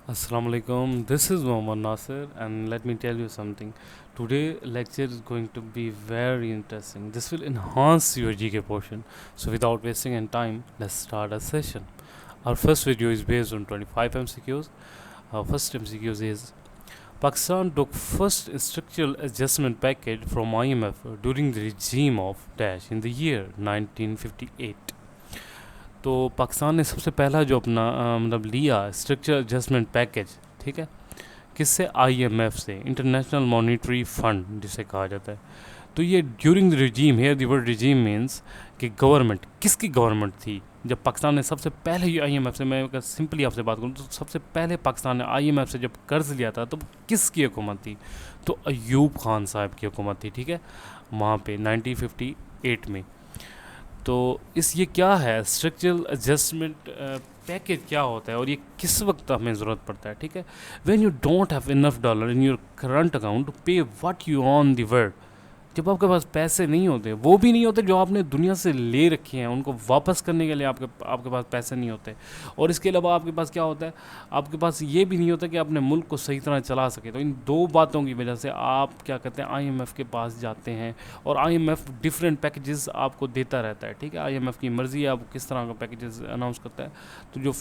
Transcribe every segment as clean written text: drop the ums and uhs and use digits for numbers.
Assalamu alaikum. This is Mohammad Nasir, and let me tell you something. Today lecture is going to be very interesting. This will enhance your GK portion. So without wasting any time, let's start a session. Our first video is based on 25 MCQs. Our first MCQs is Pakistan took first structural adjustment package from IMF during the regime of Dash in the year 1958. तो पाकिस्तान ने सबसे पहला जो अपना मतलब लिया structure adjustment package, ठीक है, किससे? आईएमएफ से, इंटरनेशनल मॉनेटरी फंड जिसे कहा जाता है। तो ये during the regime, here the word regime means कि गवर्नमेंट, किसकी गवर्नमेंट थी जब पाकिस्तान ने सबसे पहले ये आईएमएफ से, मैं अगर सिंपली आपसे बात करूँ तो सबसे पहले पाकिस्तान ने आईएमएफ से जब कर्ज लिया था तो किसकी हुकूमत थी? तो अयूब खान साहब की हुकूमत थी, ठीक है, वहाँ पे 1958 में। तो इस ये क्या है स्ट्रक्चरल एडजस्टमेंट पैकेज, क्या होता है और ये किस वक्त हमें ज़रूरत पड़ता है? ठीक है, when you don't have enough dollar in your current account to pay what you on the world, जब आपके पास पैसे नहीं होते, वो भी नहीं होते जो आपने दुनिया से ले रखे हैं, उनको वापस करने के लिए आपके पास पैसे नहीं होते। और इसके अलावा आपके पास क्या होता है, आपके पास ये भी नहीं होता कि अपने मुल्क को सही तरह चला सके। तो इन दो बातों की वजह से आप क्या कहते हैं, आईएमएफ के पास जाते हैं और आईएमएफ डिफरेंट पैकेजेस आपको देता रहता है। ठीक है, आईएमएफ की मर्ज़ी है आप किस तरह का पैकेजेस अनाउंस करता है। तो जो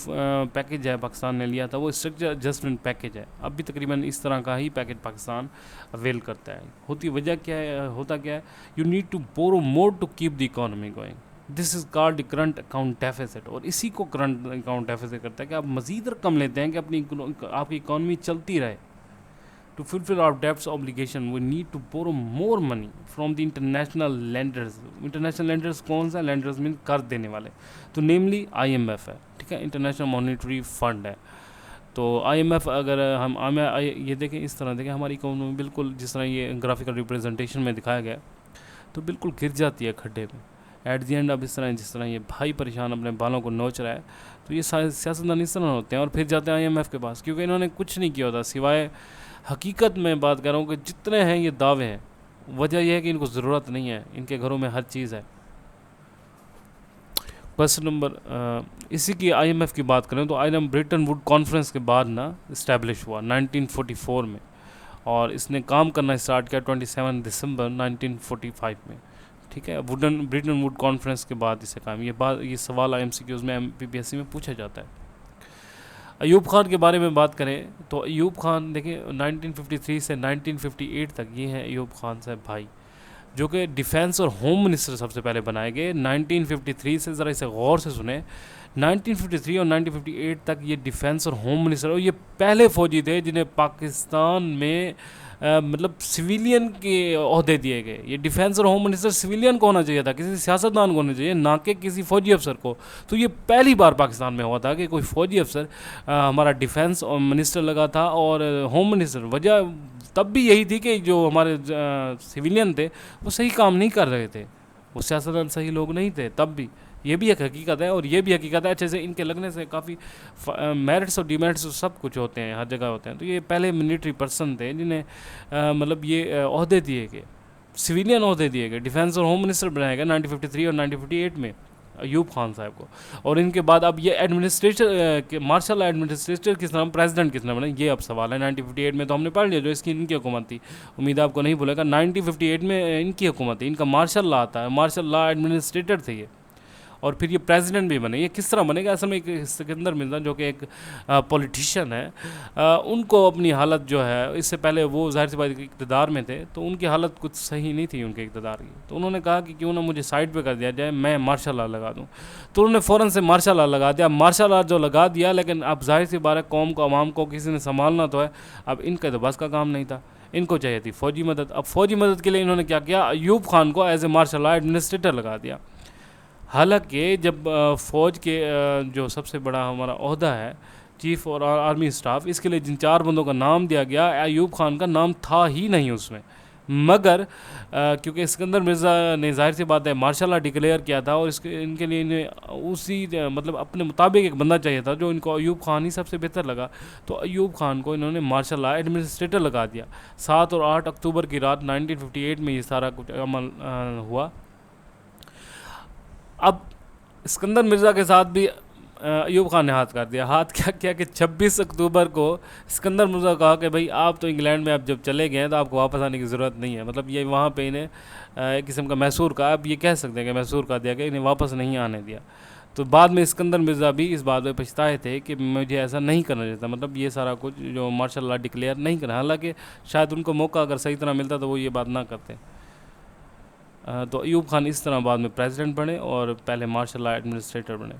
पैकेज है पाकिस्तान ने लिया था वो स्ट्रक्चर एडजस्टमेंट पैकेज है। अब भी तकरीबन इस तरह का ही पैकेज पाकिस्तान अवेल करता है। होती वजह क्या है, होता क्या है, you need to borrow more to keep the economy going. This is called current account deficit. और इसी को करंट अकाउंट डेफिसिट करता है कि आप मज़ीद रकम लेते हैं कि आपकी इकोनॉमी चलती रहे। To fulfil our debts obligation we need to borrow more money from the international lenders. International lenders कौन सा? लेंडर्स मीन कर्ज देने वाले। तो नेमली आईएमएफ है, ठीक है, इंटरनेशनल मॉनेटरी फंड है। तो आईएमएफ अगर हम ये देखें, इस तरह देखें, हमारी इकोनॉमी बिल्कुल जिस तरह ये ग्राफिकल रिप्रेजेंटेशन में दिखाया गया तो बिल्कुल गिर जाती है खड्डे में एट दी एंड। अब इस तरह जिस तरह ये भाई परेशान अपने बालों को नोच रहा है, तो ये सियासतदान इस तरह होते हैं और फिर जाते हैं आईएमएफ के पास, क्योंकि इन्होंने कुछ नहीं किया होता सिवाय, हकीकत में बात कर रहा हूँ कि जितने हैं ये दावे हैं, वजह यह है कि इनको ज़रूरत नहीं है, इनके घरों में हर चीज़ है। क्वेश्चन नंबर, इसी की आईएमएफ की बात करें तो आईएमएफ ब्रिटन वुड कॉन्फ्रेंस के बाद ना इस्टेब्लिश हुआ 1944 में, और इसने काम करना स्टार्ट किया 27 दिसंबर 1945 में। ठीक है, ब्रिटन वुड कॉन्फ्रेंस के बाद इसे काम, ये सवाल एमसीक्यूज में एमपीपीएससी में पूछा जाता है। अयूब खान के बारे में बात करें तो अयूब खान देखिए 1953 से 1958 तक ये हैं अयूब खान साहब भाई, जो कि डिफेंस और होम मिनिस्टर सबसे पहले बनाए गए 1953 से। ज़रा इसे गौर से सुने, 1953 और 1958 तक ये डिफेंस और होम मिनिस्टर, और ये पहले फौजी थे जिन्हें पाकिस्तान में मतलब सिविलियन के अहदे दिए गए। ये डिफेंस और होम मिनिस्टर सिविलियन को होना चाहिए था, किसी सियासतदान को होना चाहिए, ना कि किसी फ़ौजी अफसर को। तो ये पहली बार पाकिस्तान में हुआ था कि कोई फ़ौजी अफसर हमारा डिफेंस और मिनिस्टर लगा था और होम मिनिस्टर। वजह तब भी यही थी कि जो हमारे सिविलियन थे वो सही काम नहीं कर रहे थे, वो सियासतदान सही लोग नहीं थे तब भी। ये भी एक हकीकत है और ये भी हकीकत है अच्छे से इनके लगने से काफ़ी मेरिट्स और डिमेरिट्स सब कुछ होते हैं, हर जगह होते हैं। तो ये पहले मिलिट्री पर्सन थे जिन्हें मतलब ये अहदे दिए गए, सिविलियन अहदे दिए गए, डिफेंस और होम मिनिस्टर बनाए गए 1953 और 1958 में अयूब खान साहब को। और इनके बाद अब ये एडमिनिस्ट्रेटर मार्शल एडमिनिस्ट्रेटर किस नाम, प्रेसिडेंट किस नाम बने, ये अब सवाल है। 1958 में तो हमने पढ़ लिया जो इसकी इनकी हुकूमत थी, उम्मीद आपको नहीं भूलेगा। 1958 में इनकी हुकूमत थी, इनका मार्शल लॉ आता है, मार्शल लॉ एडमिनिस्ट्रेटर थे ये, और फिर ये प्रेसिडेंट भी बने। ये किस तरह बनेगा, असल में एक सिकंदर मिर्ज़ा जो कि एक पॉलिटिशियन है, उनको अपनी हालत जो है, इससे पहले वो ज़ाहिर सी बात इक़्तिदार में थे तो उनकी हालत कुछ सही नहीं थी उनके इक़्तिदार की। तो उन्होंने कहा कि क्यों ना मुझे साइड पे कर दिया जाए, मैं मार्शल लॉ लगा दूँ। तो उन्होंने फ़ौरन से मार्शल लॉ लगा दिया। मार्शल लॉ जो लगा दिया, लेकिन अब ज़ाहिर सी बात है कौम को, आवाम को किसी ने संभालना तो है। अब इनका तो बस का काम नहीं था, इनको चाहिए थी फ़ौजी मदद। अब फ़ौजी मदद के लिए इन्होंने क्या किया, अयूब खान को as a martial law administrator लगा दिया। हालांकि जब फ़ौज के जो सबसे बड़ा हमारा ओहदा है चीफ़ और आर्मी स्टाफ, इसके लिए जिन 4 बंदों का नाम दिया गया, अयूब खान का नाम था ही नहीं उसमें। मगर क्योंकि सिकंदर मिर्ज़ा ने ज़ाहिर सी बात है मार्शल लॉ डिक्लेयर किया था और इनके लिए इन्हें उसी मतलब अपने मुताबिक एक बंदा चाहिए था जो इनको अयूब खान ही सबसे बेहतर लगा। तो अयूब खान को इन्होंने मार्शल लॉ एडमिनिस्ट्रेटर लगा दिया। 7 और 8 अक्टूबर की रात 1958 में ये सारा कुछ अमल हुआ। अब सिकंदर मिर्ज़ा के साथ भी अयूब खान ने हाथ कर दिया। हाथ क्या किया कि 26 अक्टूबर को सिकंदर मिर्ज़ा कहा कि भाई आप तो इंग्लैंड में आप जब चले गए हैं तो आपको वापस आने की ज़रूरत नहीं है। मतलब ये वहाँ पे इन्हें एक किस्म का मैसूर का, आप ये कह सकते हैं कि मैसूर का दिया गया, इन्हें वापस नहीं आने दिया। तो बाद में सिकंदर मिर्ज़ा भी इस बात पे पछताए थे कि मुझे ऐसा नहीं करना चाहता, मतलब ये सारा कुछ जो मार्शल लॉ डिक्लेयर नहीं करना। हालांकि शायद उनको मौका अगर सही तरह मिलता तो वो ये बात ना करते। तो अयूब खान इस तरह बाद में प्रेसिडेंट बने और पहले मार्शल लॉ एडमिनिस्ट्रेटर बने।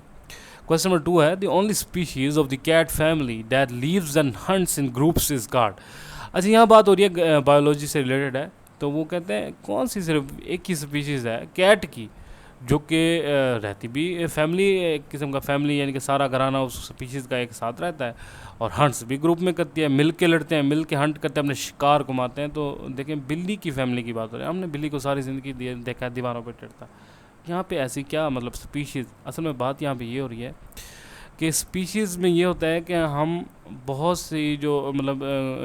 क्वेश्चन नंबर 2 है, the only species of the cat family that lives and hunts in groups is guard. अच्छा, यहाँ बात हो रही है बायोलॉजी से रिलेटेड है। तो वो कहते हैं कौन सी सिर्फ एक ही स्पीशीज़ है कैट की जो कि रहती भी फैमिली, एक किस्म का फैमिली, यानी कि सारा घराना उस स्पीशीज़ का एक साथ रहता है, और हंट्स भी ग्रुप में करती है, मिल के लड़ते हैं, मिल के हंट करते हैं, अपने शिकार को मारते हैं। तो देखें बिल्ली की फैमिली की बात हो रही है, हमने बिल्ली को सारी ज़िंदगी देखा है दीवारों पर टेढ़ता। यहाँ पे ऐसी क्या मतलब स्पीशीज़, असल में बात यहाँ पे ये हो रही है कि स्पीशीज़ में ये होता है कि हम बहुत सी जो मतलब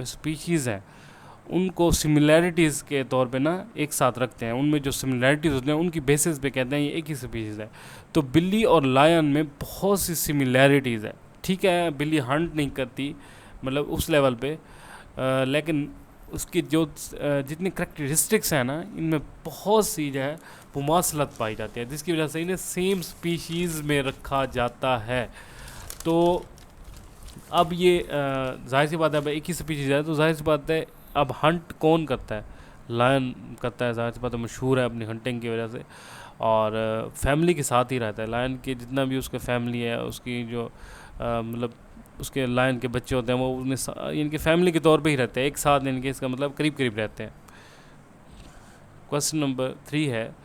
स्पीशीज़ हैं उनको सिमिलैरिटीज़ के तौर पे ना एक साथ रखते हैं। उनमें जो सिमिलैरिटीज़ होते हैं उनकी बेसिस पे कहते हैं ये एक ही स्पीशीज़ है। तो बिल्ली और लायन में बहुत सी सिमिलैरिटीज़ है। ठीक है, बिल्ली हंट नहीं करती मतलब उस लेवल पे, लेकिन उसकी जो जितनी करेक्टरिस्टिक्स हैं ना, इनमें बहुत सी जो है मुमासलत पाई जाती है, जिसकी वजह से इन्हें सेम स्पीशीज़ में रखा जाता है। तो अब ये जाहिर सी बात है, अब एक ही स्पीशीज़ है तो जाहिर सी बात है अब हंट कौन करता है, लायन करता है, जाहिर सी बात है मशहूर है अपनी हंटिंग की वजह से, और फैमिली के साथ ही रहता है। लायन की जितना भी उसका फैमिली है, उसकी जो मतलब उसके लायन के बच्चे होते हैं वो उन्हें इनकी फैमिली के तौर पे ही रहते हैं एक साथ, इनके इसका मतलब करीब करीब रहते हैं। क्वेश्चन नंबर 3 है,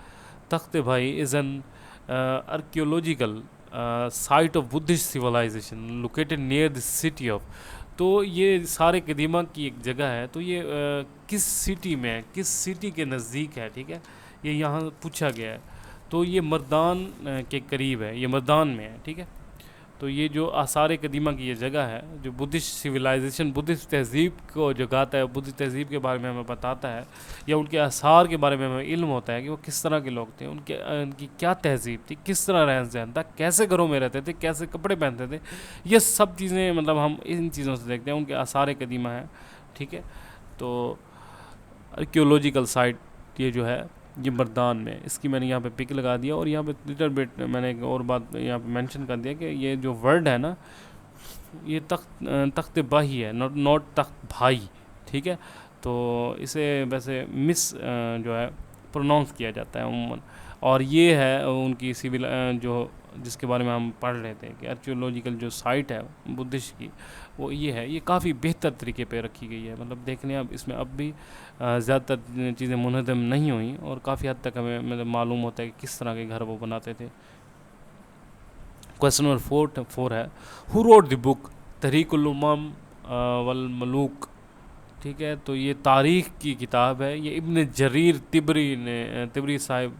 Takht Bhai is an archaeological site of Buddhist civilization located near the city of. तो ये सारे कदीमा की एक जगह है। तो ये किस सिटी में है, किस सिटी के नज़दीक है, ठीक है, ये यहाँ पूछा गया है। तो ये मर्दान के करीब है, ये मर्दान में है, ठीक है। तो ये जो आसार कदीमा की ये जगह है जो बुद्धिस्ट सिविलाइजेशन, बुद्धिस्ट तहज़ीब को जगाता है, बुद्धिस्ट तहज़ीब के बारे में हमें बताता है, या उनके आसार के बारे में हमें इल्म होता है कि वो किस तरह के लोग थे, उनकी क्या तहज़ीब थी, किस तरह रहन सहन था, कैसे घरों में रहते थे, कैसे कपड़े पहनते थे, ये सब चीज़ें मतलब हम इन चीज़ों से देखते हैं, उनके आसार कदीमा है, ठीक है। तो आर्कियोलॉजिकल साइट ये जो है ये मर्दान में, इसकी मैंने यहाँ पे पिक लगा दिया। और यहाँ पे लिटिल बिट मैंने एक और बात यहाँ पे मेंशन कर दिया कि ये जो वर्ड है ना, ये तख्त बाही है, नॉट तख्त भाई, ठीक है। तो इसे वैसे मिस जो है प्रोनाउंस किया जाता है अमूमन। और ये है उनकी सिविल जो जिसके बारे में हम पढ़ रहे थे कि आर्कियोलॉजिकल जो साइट है बुद्धिस्ट की, वो ये है, ये काफ़ी बेहतर तरीके पे रखी गई है। मतलब देखने अब इसमें अब भी ज़्यादातर चीज़ें मुनहदम नहीं हुई और काफ़ी हद तक हमें मतलब मालूम होता है कि किस तरह के घर वो बनाते थे। क्वेश्चन नंबर 4 है, हु रोड द बुक तहरीकुल उम्म वल मलूक, ठीक है। तो ये तारीख़ की किताब है, ये इब्न जरीर तिबरी साहिब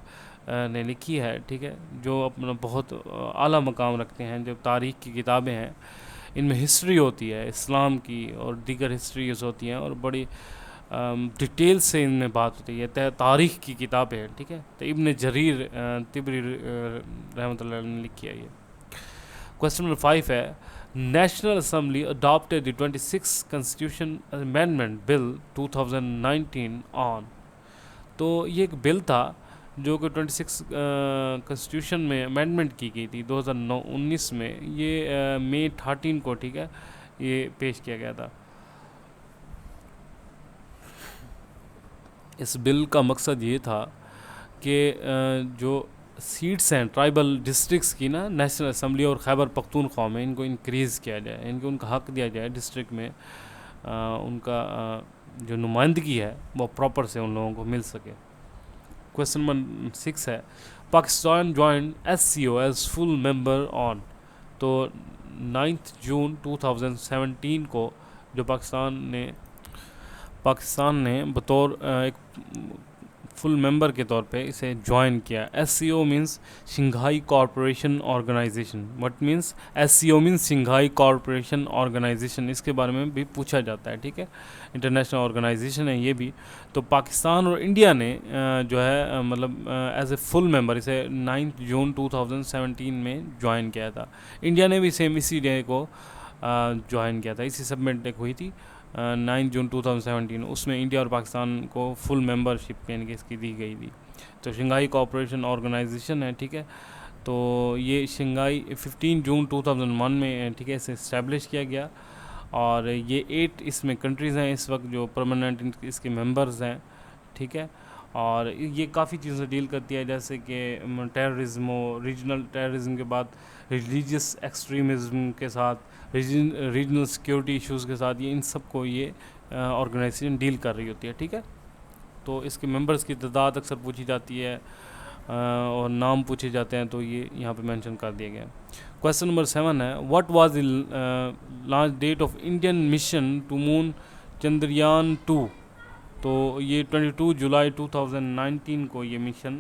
ने लिखी है, ठीक है, जो अपना बहुत आला मकाम रखते हैं। जो तारीख़ की किताबें हैं इनमें हिस्ट्री होती है इस्लाम की और दीगर हिस्ट्रीज होती हैं और बड़ी डिटेल से इनमें बात होती है। तारीख़ की किताबें हैं, ठीक है। तो इब्न जरीर तिबरी रहमतुल्लाह ने लिखी है ये। क्वेश्चन नंबर 5 है, national assembly adopted the 26 constitution amendment bill 2019 on. तो ये एक बिल था जो कि 26 कॉन्स्टिट्यूशन में अमेंडमेंट की गई थी 2019 में, ये मई 13 को, ठीक है, ये पेश किया गया था। इस बिल का मकसद ये था कि जो सीट्स हैं ट्राइबल डिस्ट्रिक्ट्स की ना नेशनल असम्बली और खैबर पख्तूनख्वा में, इनको इंक्रीज़ किया जाए, इनको उनका हक़ दिया जाए डिस्ट्रिक्ट में, उनका जो नुमाइंदगी है वो प्रॉपर से उन लोगों को मिल सके। क्वेश्चन नंबर 6 है, Pakistan join SCO as full member on. तो 9 जून 2017 को जो पाकिस्तान ने बतौर एक फुल मेंबर के तौर पे इसे ज्वाइन किया। SCO means Shanghai corporation organization. What means SCO means Shanghai corporation organization, इसके बारे में भी पूछा जाता है, ठीक है। इंटरनेशनल ऑर्गेनाइजेशन है ये भी। तो पाकिस्तान और इंडिया ने जो है मतलब एज ए फुल मेंबर इसे 9 जून 2017 में ज्वाइन किया था। इंडिया ने भी सेम इसी डे को ज्वाइन किया था, इसी सबमिट हुई थी 9 जून 2017। उसमें इंडिया और पाकिस्तान को फुल मेंबरशिप यानी कि इसकी दी गई थी। तो शंघाई कोऑपरेशन ऑर्गेनाइजेशन है, ठीक है। तो ये शंघाई 15 जून 2001 में, ठीक है, इसे इस्टेब्लिश किया गया। और ये 8 इसमें कंट्रीज़ हैं इस वक्त जो परमानेंट इसके मेंबर्स हैं, ठीक है। और ये काफ़ी चीज़ें डील करती है, जैसे कि टेररिज्म हो, रीजनल टेररिज्म के बाद रिलीजियस एक्सट्रीमिज़म के साथ, रीजनल सिक्योरिटी इश्यूज़ के साथ, ये इन सब को ये ऑर्गेनाइजेशन डील कर रही होती है, ठीक है। तो इसके मेंबर्स की तादाद अक्सर पूछी जाती है और नाम पूछे जाते हैं, तो ये यहाँ पे मेंशन कर दिया गया। क्वेश्चन नंबर 7 है, what was the launch date of Indian mission to moon Chandrayaan 2। तो ये 22 जुलाई 2019 को ये मिशन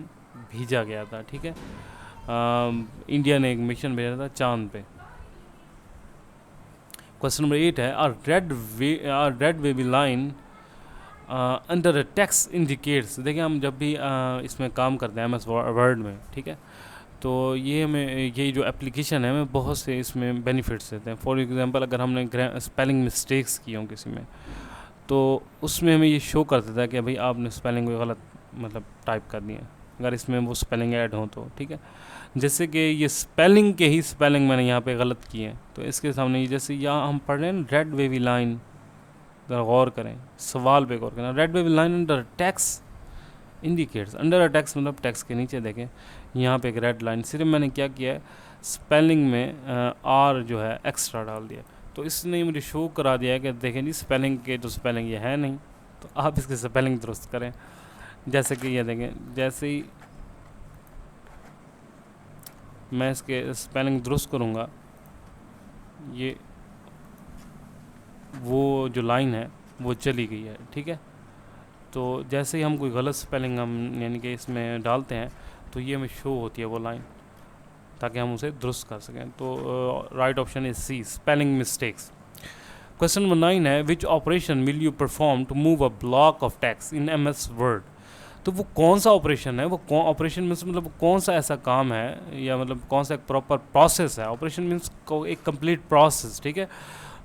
भेजा गया था, ठीक है। इंडिया ने एक मिशन भेजा था चांद पे। क्वेश्चन नंबर 8 है, are red wavy line under text indicates. देखिए हम जब भी इसमें काम करते हैं MS वर्ड में, ठीक है, तो ये हमें ये जो एप्लीकेशन है हमें बहुत से इसमें बेनिफिट्स देते हैं। फॉर एग्जांपल अगर हमने स्पेलिंग मिस्टेक्स की हों किसी में, तो उसमें हमें ये शो कर देता है कि भाई आपने स्पेलिंग को गलत मतलब टाइप कर दिया, अगर इसमें वो स्पेलिंग ऐड हो तो, ठीक है। जैसे कि ये स्पेलिंग के ही स्पेलिंग मैंने यहाँ पे गलत किए हैं, तो इसके सामने ये जैसे यहाँ हम पढ़ रहे हैं रेड वेवी लाइन, गौर करें, सवाल पे गौर करें। Red wavy line under tax indicates, under a tax मतलब टैक्स के नीचे देखें यहाँ पे एक रेड लाइन, सिर्फ मैंने क्या किया है स्पेलिंग में आर जो है एक्स्ट्रा डाल दिया, तो इसने मुझे शो करा दिया है कि देखें जी स्पेलिंग के जो स्पेलिंग ये है नहीं, तो आप इसकी स्पेलिंग दुरुस्त करें। जैसे कि ये देखें, जैसे ही मैं इसके स्पेलिंग दुरुस्त करूँगा, ये वो जो लाइन है वो चली गई है, ठीक है। तो जैसे ही हम कोई गलत स्पेलिंग हम यानी कि इसमें डालते हैं, तो ये हमें शो होती है वो लाइन, ताकि हम उसे दुरुस्त कर सकें। तो right option is C, spelling mistakes. Question number 9 है, which operation will you perform to move a block of text in MS word. तो वो कौन सा ऑपरेशन है, वो ऑपरेशन मीन्स मतलब कौन सा ऐसा काम है, या मतलब कौन सा एक प्रॉपर प्रोसेस है। ऑपरेशन मीन्स एक कंप्लीट प्रोसेस, ठीक है,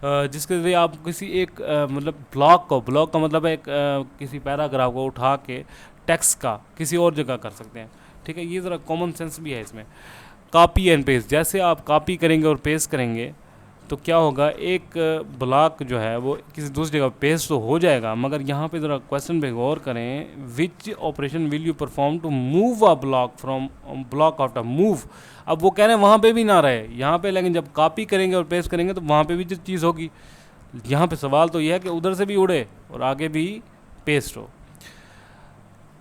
जिसके ज़रिए आप किसी एक मतलब ब्लॉक का मतलब एक किसी पैराग्राफ को उठा के टेक्स्ट का किसी और जगह कर सकते हैं, ठीक है। ये ज़रा कॉमन सेंस भी है इसमें। कॉपी एंड पेस्ट, जैसे आप कॉपी करेंगे और पेस्ट करेंगे तो क्या होगा, एक ब्लॉक जो है वो किसी दूसरी जगह पेस्ट तो हो जाएगा, मगर यहाँ पे ज़रा क्वेश्चन पे गौर करें, which operation will you perform to move a block from block after move. अब वो कह रहे हैं वहाँ पे भी ना रहे यहाँ पे, लेकिन जब कॉपी करेंगे और पेस्ट करेंगे तो वहाँ पे भी जो चीज़ होगी। यहाँ पे सवाल तो ये है कि उधर से भी उड़े और आगे भी पेस्ट हो।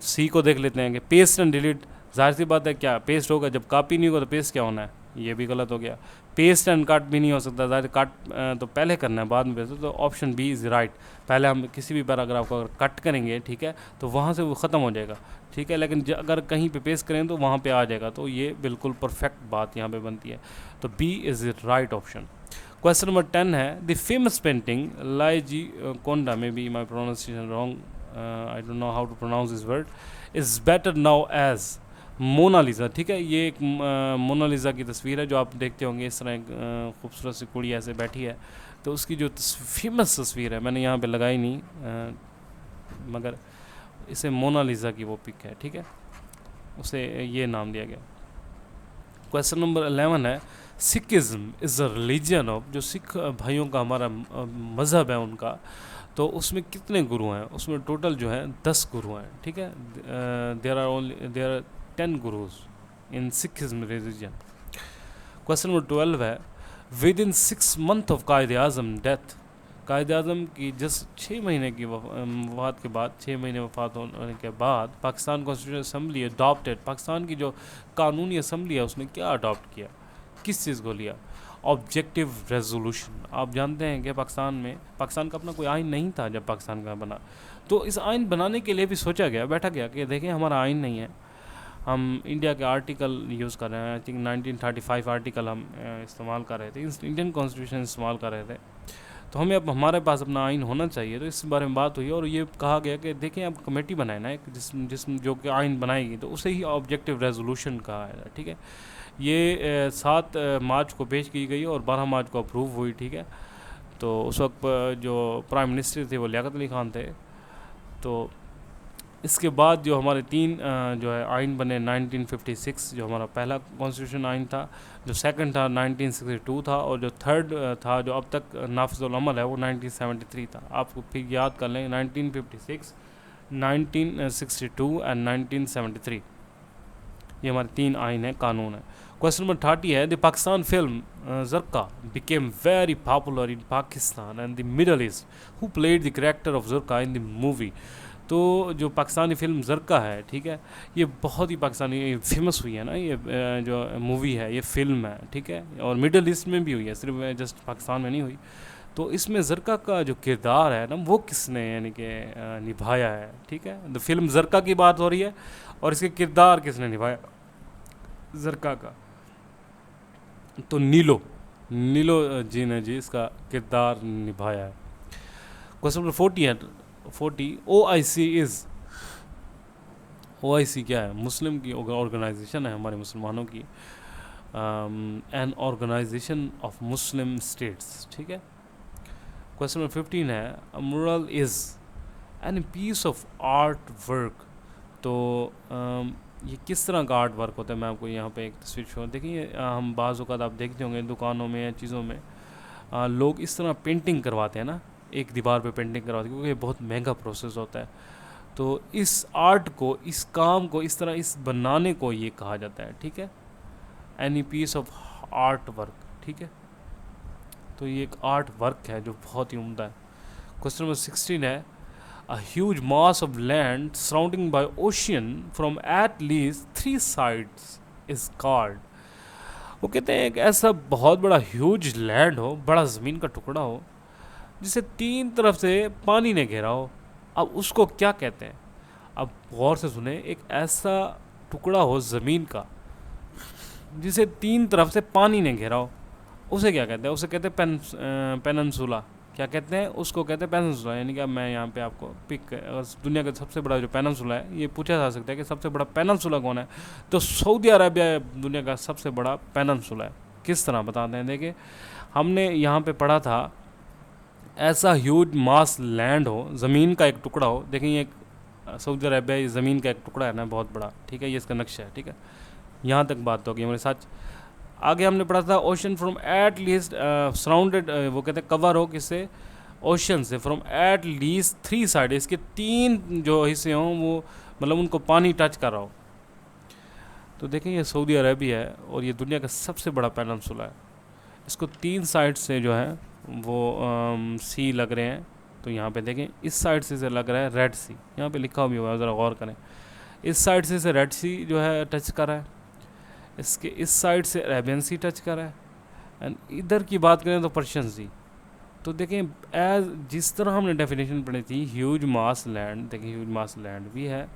सी को देख लेते हैं कि पेस्ट एंड डिलीट, जाहिर सी बात है क्या पेस्ट होगा, जब कॉपी नहीं होगा तो पेस्ट क्या होना है, ये भी गलत हो गया। पेस्ट एंड कट भी नहीं हो सकता, ज़ाहिर कट तो पहले करना है बाद में पेस्ट, तो ऑप्शन बी इज़ राइट। पहले हम किसी भी पैराग्राफ को अगर कट करेंगे, ठीक है, तो वहाँ से वो ख़त्म हो जाएगा, ठीक है, लेकिन अगर कहीं पे पेस्ट करें तो वहाँ पे आ जाएगा, तो ये बिल्कुल परफेक्ट बात यहाँ पे बनती है। तो B is right option. Question number 10 है, the famous painting La Gioconda, may be my pronunciation wrong, I don't know how to pronounce this word, is better known as Mona Lisa. ठीक है, ये एक मोनालिसा की तस्वीर है जो आप देखते होंगे, इस तरह एक खूबसूरत सी कुड़ी ऐसे बैठी है, तो उसकी जो फेमस तस्वीर है मैंने यहाँ पे लगाई नहीं, मगर इसे मोनालिसा की वो पिक है, ठीक है, उसे ये नाम दिया गया। क्वेश्चन नंबर 11 है, Sikhism is a religion of, जो सिख भाइयों का हमारा मज़हब है उनका, तो उसमें कितने गुरु हैं, उसमें टोटल जो है 10 गुरु हैं, ठीक है, there are 10 gurus in Sikhism religion. Question number 12 है, within 6 month of Quaid Azam death, Quaid Azam की जिस 6 महीने की वफ़ात के बाद, 6 महीने वफ़ात होने के बाद Pakistan constitution assembly adopted, Pakistan की जो कानूनी असम्बली है उसने क्या अडॉप्ट किया, किस चीज़ को लिया, ऑब्जेक्टिव रेजोल्यूशन। आप जानते हैं कि पाकिस्तान का अपना कोई आइन नहीं था जब पाकिस्तान का बना, तो इस आइन बनाने के लिए भी सोचा गया, बैठा गया कि देखें हमारा आइन नहीं है, हम इंडिया के आर्टिकल यूज़ कर रहे हैं, आई थिंक 1935 आर्टिकल हम इस्तेमाल कर रहे थे, इंडियन कॉन्स्टिट्यूशन इस्तेमाल कर रहे थे, तो हमें अब हमारे पास अपना आइन होना चाहिए। तो इस बारे में बात हुई और ये कहा गया कि देखें अब कमेटी बनाए ना एक जिसम जो कि आइन बनाएगी, तो उसे ही ऑब्जेक्टिव रेजोल्यूशन कहा है। ठीक है, ये 7 मार्च को पेश की गई और 12 मार्च को अप्रूव हुई। ठीक है, तो उस वक्त जो प्राइम मिनिस्टर थे वो लियाकत अली खान थे। तो इसके बाद जो हमारे 3 जो है आइन बने, 1956 जो हमारा पहला कॉन्स्टिट्यूशन आइन था, जो सेकंड था 1962 था, और जो थर्ड था जो अब तक नाफिजुल अमल है वो 1973 था। आपको फिर याद कर लें 1956, 1962 एंड 1973, ये हमारे 3 आइन है, कानून है। क्वेश्चन नंबर 30 है, the Pakistan film Zarqa became very popular in Pakistan and the Middle East, who played the character of Zarqa in the movie. तो जो पाकिस्तानी फ़िल्म ज़रका है, ठीक है, ये बहुत ही पाकिस्तानी फेमस हुई है ना, ये जो मूवी है, ये फ़िल्म है। ठीक है, और मिडल ईस्ट में भी हुई है, सिर्फ जस्ट पाकिस्तान में नहीं हुई। तो इसमें ज़रका का जो किरदार है ना, वो किसने यानी कि निभाया है। ठीक है, द फिल्म ज़रका की बात हो रही है और इसके किरदार किसने निभाया ज़रका का, तो नीलो जी ने जी इसका किरदार निभाया है। क्वेश्चन नंबर 40 है, 40, OIC क्या है? मुस्लिम की ऑर्गेनाइजेशन है, हमारे मुसलमानों की, an organisation of Muslim states. ठीक है। क्वेश्चन नंबर 15 है, a mural is an piece of art work. तो ये किस तरह का आर्ट वर्क होता है? मैं आपको यहाँ पे एक तस्वीर शो, देखिए हम बाज़ औक़ात आप देखते होंगे दुकानों में या चीज़ों में लोग इस तरह पेंटिंग करवाते हैं ना, एक दीवार पे पेंटिंग करवाते हैं, क्योंकि ये बहुत महंगा प्रोसेस होता है। तो इस आर्ट को, इस काम को, इस तरह इस बनाने को ये कहा जाता है। ठीक है, any piece of art work. ठीक है, तो ये एक आर्ट वर्क है जो बहुत ही उम्दा है। क्वेश्चन नंबर 16 है, a huge mass of land surrounding by ocean from at least 3 sides is called। वो कहते हैं एक ऐसा बहुत बड़ा ह्यूज लैंड हो, बड़ा ज़मीन का टुकड़ा हो जिसे 3 तरफ से पानी ने घेरा हो, अब उसको क्या कहते हैं? अब गौर से सुने, एक ऐसा टुकड़ा हो ज़मीन का जिसे 3 तरफ से पानी ने घेरा हो, उसे क्या कहते हैं? उसे कहते हैं पेननसुला। क्या कहते हैं? उसको कहते हैं पेननसुला। यानी कि अब मैं यहाँ पे आपको दुनिया का सबसे बड़ा जो पेननसुला है, ये पूछा जा सकता है कि सबसे बड़ा पेननसुला कौन है, तो सऊदी अरबिया दुनिया का सबसे बड़ा पेननसुला है। किस तरह बताते हैं? देखिए, हमने यहाँ पे पढ़ा था, ऐसा ह्यूज मास लैंड हो, ज़मीन का एक टुकड़ा हो। देखिए, एक सऊदी अरबिया ज़मीन का एक टुकड़ा है ना, बहुत बड़ा। ठीक है, ये इसका नक्शा है। ठीक है, यहाँ तक बात होगी हमारे साथ। आगे हमने पढ़ा था ocean from at least surrounded, वो कहते हैं कवर हो किससे? ओशन से, फ्रॉम एट लीस्ट 3 साइड, इसके 3 जो हिस्से हों वो मतलब उनको पानी टच कर रहा हो। तो देखें, ये सऊदी अरबिया है और ये दुनिया का सबसे बड़ा पेनिनसुला है। इसको 3 साइड से जो है वो सी लग रहे हैं। तो यहाँ पे देखें, इस साइड से लग रहा है रेड सी, यहाँ पे लिखा भी हुआ है, ज़रा गौर करें। इस साइड से रेड सी जो है टच कर रहा है, इसके इस साइड से अरेबियन सी टच कर रहा है, एंड इधर की बात करें तो पर्शियन सी। तो देखें, एज जिस तरह हमने डेफिनेशन पढ़ी थी, ह्यूज मास लैंड, देखिए ह्यूज मास लैंड भी है,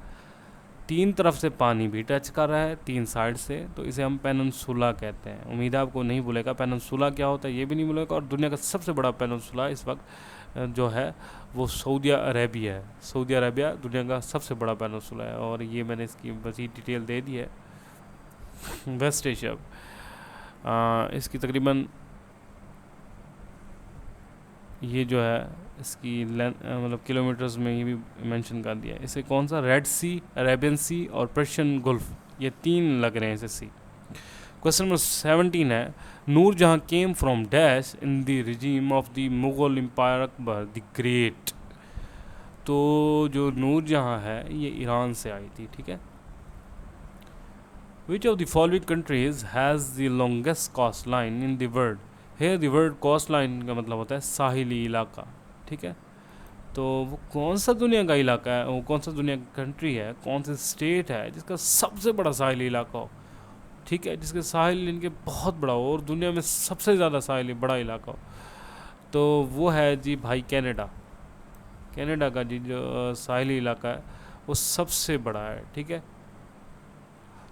3 तरफ से पानी भी टच कर रहा है, 3 साइड से, तो इसे हम पेनिनसुला कहते हैं। उम्मीद है आपको नहीं भूलेगा पेनिनसुला क्या होता है, ये भी नहीं भूलेगा। और दुनिया का सबसे बड़ा पेनिनसुला इस वक्त जो है वो सऊदी अरेबिया है। सऊदी अरेबिया दुनिया का सबसे बड़ा पेनिनसुला है, और ये मैंने इसकी मज़ीद डिटेल दे दी है। वेस्ट एशिया, इसकी तकरीबन ये जो है इसकी मतलब किलोमीटर्स में ये भी मेंशन कर दिया है। इसे कौन सा? रेड सी, अरेबियन सी और पर्शियन गुल्फ, ये 3 लग रहे हैं इसे सी। क्वेश्चन नंबर 17 है, Noor Jahan came from dash in the regime of the Mughal empire Akbar the great. तो जो नूर जहाँ है ये ईरान से आई थी। ठीक है। Which of the following countries has the longest coastline in the world? Here the word coastline का मतलब होता है साहिली इलाका। ठीक है, तो वो कौन सा दुनिया का इलाका है, वो कौन सा दुनिया की कंट्री है, कौन सी स्टेट है जिसका सबसे बड़ा साहिली इलाका हो? ठीक है, जिसके साहिल इनके बहुत बड़ा हो और दुनिया में सबसे ज़्यादा साहिल बड़ा इलाका हो, तो वो है जी भाई कनाडा। कनाडा का जी जो साहिली इलाका है वो सबसे बड़ा है, ठीक है।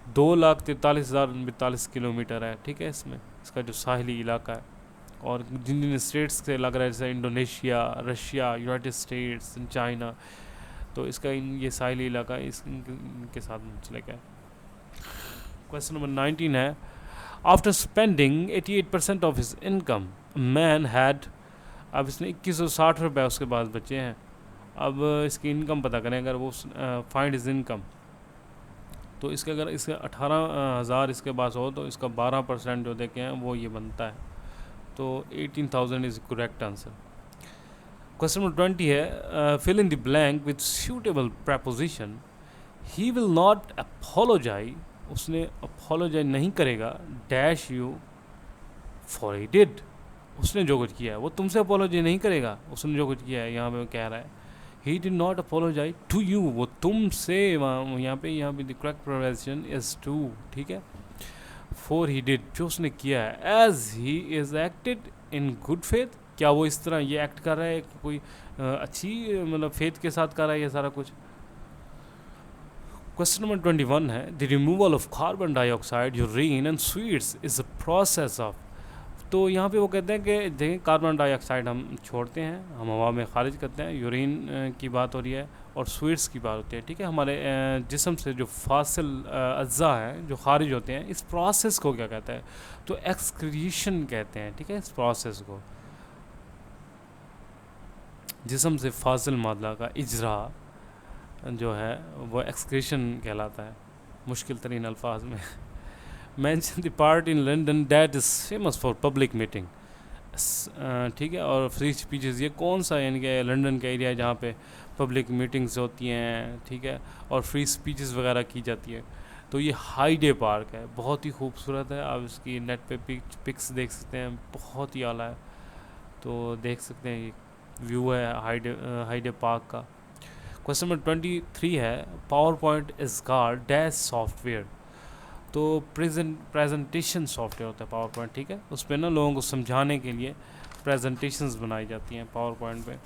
2,43,042 किलोमीटर है, ठीक है, इसमें इसका जो साहिली इलाका है। और जिन जिन स्टेट्स से लग रहा है जैसे Indonesia, Russia, United states, China, तो इसका ये साहिली इलाका इनके साथ मुंसलिक है। क्वेश्चन नंबर 19 है, after spending 88% of his income man had, अब इसने 2160 रुपये उसके पास बचे हैं। अब इसकी इनकम पता करें, अगर वो फाइंड इज इनकम, तो इसके अगर इसके 18,000 इसके पास हो तो इसका 12% जो देखे हैं वो ये बनता है, तो 18,000 is correct answer. Question number 20 है, fill in the blank with suitable preposition. He will not apologise, उसने अपोलोजाइज नहीं करेगा, dash you for he did, उसने जो कुछ किया है वो तुमसे अपोलोजाइज नहीं करेगा, उसने जो कुछ किया है, यहाँ पे कह रहा है he did not apologise to you, वो तुमसे, यहाँ पे the correct pronunciation is to, ठीक है। फॉर ही डिड, जो उसने किया है, as he is acted in good faith, क्या वो इस तरह ये एक्ट कर रहा है कोई अच्छी मतलब फेथ के साथ कर रहा है ये सारा कुछ। क्वेश्चन नंबर 21 है, the removal of carbon dioxide, यूरेन and sweets is a process of, तो यहाँ पे वो कहते हैं कि देखिए कार्बन डाइऑक्साइड हम छोड़ते हैं, हम हवा में खारिज करते हैं, यूरेन की बात हो रही है और स्वीट्स की बात होती है, ठीक है। हमारे जिस्म से जो फासिल अज्जा हैं जो खारिज होते हैं, इस प्रोसेस को क्या कहता है, तो एक्सक्रीशन कहते हैं, ठीक है। इस प्रोसेस को जिस्म से फासिल मादला का इजरा जो है वो एक्सक्रीशन कहलाता है, मुश्किल तरीन अल्फाज में। mention the part in London that is famous for public meeting, ठीक है। और फ्री स्पीचेस, ये कौन सा यानी कि लंदन का एरिया है जहाँ पे पब्लिक मीटिंग्स होती हैं, ठीक है, और फ्री स्पीचेस वगैरह की जाती है, तो ये हाइडे पार्क है, बहुत ही खूबसूरत है। आप इसकी नेट पे पिक्स देख सकते हैं, बहुत ही आला है, तो देख सकते हैं, ये व्यू है हाइडे पार्क का। क्वेश्चन नंबर 23 है, power point is called dash software, तो प्रेजेंटेशन सॉफ्टवेयर होता है पावर पॉइंट, ठीक है। उस पर ना लोगों को समझाने के लिए प्रेजेंटेशंस बनाई जाती हैं पावर पॉइंट पे,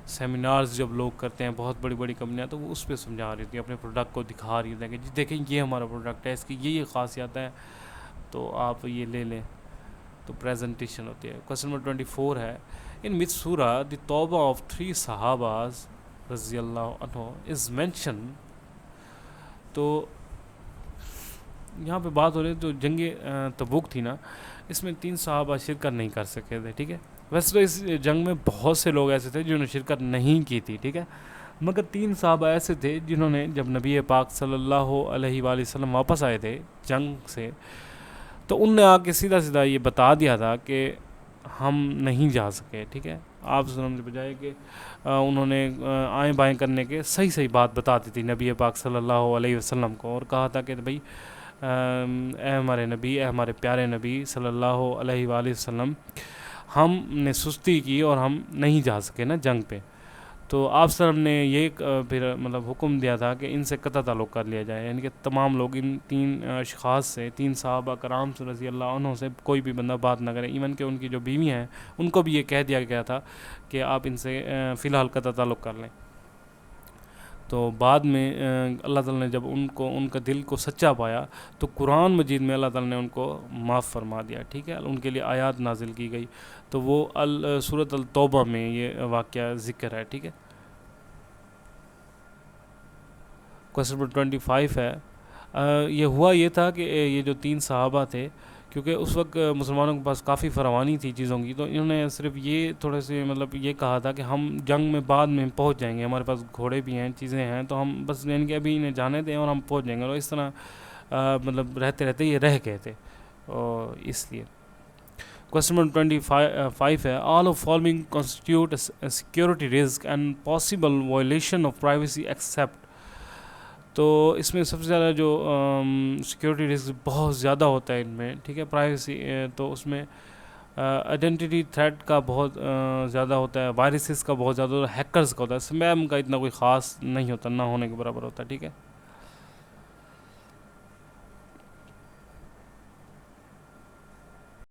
सेमिनार्स जब लोग करते हैं, बहुत बड़ी बड़ी कंपनियां, तो वो उस पर समझा रही थी, अपने प्रोडक्ट को दिखा रही थी कि जी देखें ये हमारा प्रोडक्ट है, इसकी ये खासियत है, तो आप ये ले लें, तो प्रेजेंटेशन होती है। क्वेश्चन नंबर 24 है, इन विच सूरा द तौबा ऑफ 3 सहाबाज रज़ी अल्लाह अन्हु इज़ मेंशन, तो यहाँ पे बात हो रही है जो जंगे तबूक थी ना, इसमें 3 सहाबा शिरकत नहीं कर सके थे, ठीक है। वैसे तो इस जंग में बहुत से लोग ऐसे थे जिन्होंने शिरकत नहीं की थी, ठीक है, मगर 3 सहाबा ऐसे थे जिन्होंने जब नबी पाक सल्लल्लाहु अलैहि वसल्लम वापस आए थे जंग से, तो उनने आके सीधा सीधा ये बता दिया था कि हम नहीं जा सके, ठीक है। आप सल्लम के बजाय कि उन्होंने आएँ बाएँ करने के सही सही बात बता दी थी नबी पाक सल्लल्लाहु अलैहि वसल्लम को, और कहा था कि भाई ए हमारे नबी, ए हमारे प्यारे नबी सल्लल्लाहु अलैहि वसल्लम, हमने सुस्ती की और हम नहीं जा सके ना जंग पे, तो आप सल्लम ने ये फिर मतलब हुक्म दिया था कि इनसे कतई ताल्लुक़ कर लिया जाए, यानी कि तमाम लोग इन 3 अशख़ास से, 3 सहाबा कराम रज़ी अल्लाह अन्हुम से कोई भी बंदा बात ना करे, इवन कि उनकी जो बीवी हैं उनको भी ये कह दिया गया था कि आप इनसे फ़िलहाल कतई ताल्लुक़ कर लें। तो बाद में अल्लाह ताला ने जब उनका दिल को सच्चा पाया, तो कुरान मजीद में अल्लाह ताला ने उनको माफ़ फरमा दिया, ठीक है, उनके लिए आयत नाजिल की गई, तो वो सूरत अल तौबा में ये वाक़या ज़िक्र है, ठीक है। क्वेश्चन नंबर 25 है, ये हुआ ये था कि ये जो 3 सहाबा थे, क्योंकि उस वक्त मुसलमानों के पास काफ़ी फरावानी थी चीज़ों की, तो इन्होंने सिर्फ ये थोड़े से मतलब ये कहा था कि हम जंग में बाद में पहुंच जाएंगे, हमारे पास घोड़े भी हैं, चीज़ें हैं, तो हम बस यानी कि अभी इन्हें जाने दें और हम पहुंच जाएंगे, और इस तरह मतलब रहते रहते ये रह गए थे, और इसलिए। क्वेश्चन नंबर 25 है, all of following constitute security risk and possible violation of privacy except, तो इसमें सबसे ज़्यादा जो सिक्योरिटी रिस्क बहुत ज़्यादा होता है इनमें, ठीक है, प्राइवेसी, तो उसमें आइडेंटिटी थ्रेट का बहुत ज़्यादा होता है, वायरसेस का बहुत ज़्यादा होता है, हैकर्स का होता है, स्पैम का इतना कोई ख़ास नहीं होता, ना होने के बराबर होता है, ठीक है।